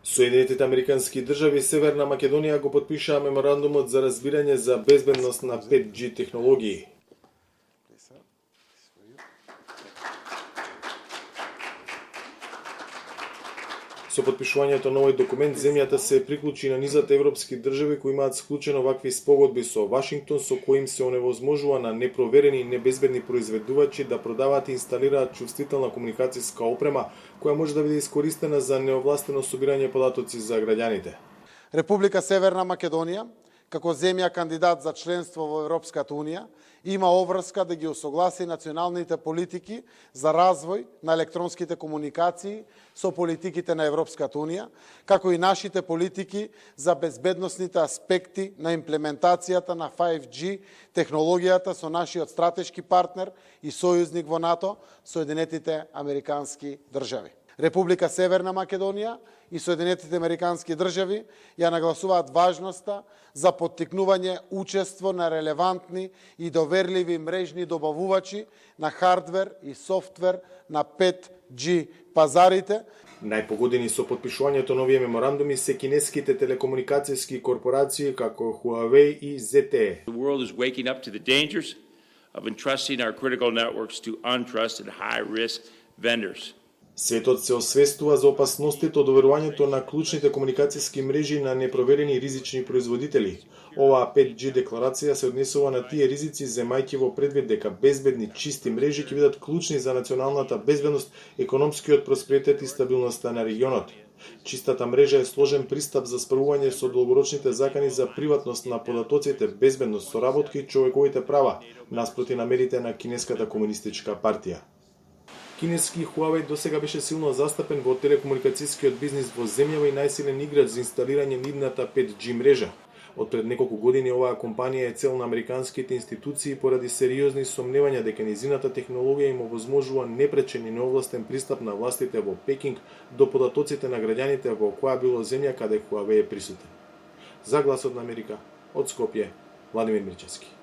Соединетите американски држави и Северна Македонија го потпишаа меморандумот за разбирање за безбедност на 5G технологии. Со потпишувањето на овој документ, земјата се приклучи на низата европски држави кои имаат склучено вакви спогодби со Вашингтон, со кои им се оневозможува на непроверени и небезбедни произведувачи да продаваат и инсталираат чувствителна комуникацијска опрема, која може да биде искористена за неовластено собирање податоци за граѓаните. Република Северна Македонија, како земја кандидат за членство во Европската Унија, има обврска да ги усогласи националните политики за развој на електронските комуникации со политиките на Европската Унија, како и нашите политики за безбедносните аспекти на имплементацијата на 5G технологијата со нашиот стратешки партнер и сојузник во НАТО, Соединетите Американски држави. Република Северна Македонија и Соединетите Американски држави ја нагласуваат важноста за поттикнување учество на релевантни и доверливи мрежни добавувачи на хардвер и софтвер на 5G пазарите. Најпогодени со потпишувањето на овие меморандуми се кинеските телекомуникацијски корпорации како Huawei и ZTE. The world is waking up to the dangers of entrusting our critical networks to untrusted high-risk vendors. Светот се освестува за опасностите од доверувањето на клучните комуникацијски мрежи на непроверени и ризични производители. Оваа 5G декларација се однесува на тие ризици, земајќи во предвид дека безбедни, чисти мрежи ќе бидат клучни за националната безбедност, економскиот просперитет и стабилноста на регионот. Чистата мрежа е сложен пристап за справување со долгорочните закани за приватност на податоците, безбедност, соработка и човековите права, наспроти намерите на Кинеската комунистичка партија. Кинески Huawei досега беше силно застапен во телекомуникацијскиот бизнис во земјава и најсилен играч за инсталирање нивната 5G мрежа. Од пред неколку години оваа компанија е цел на американските институции поради сериозни сомневања дека нејзината технологија им овозможува непречен и неовластен пристап на властите во Пекинг до податоците на граѓаните во која било земја каде Huawei е присутен. За Гласот на Америка, од Скопје, Владимир Мирчевски.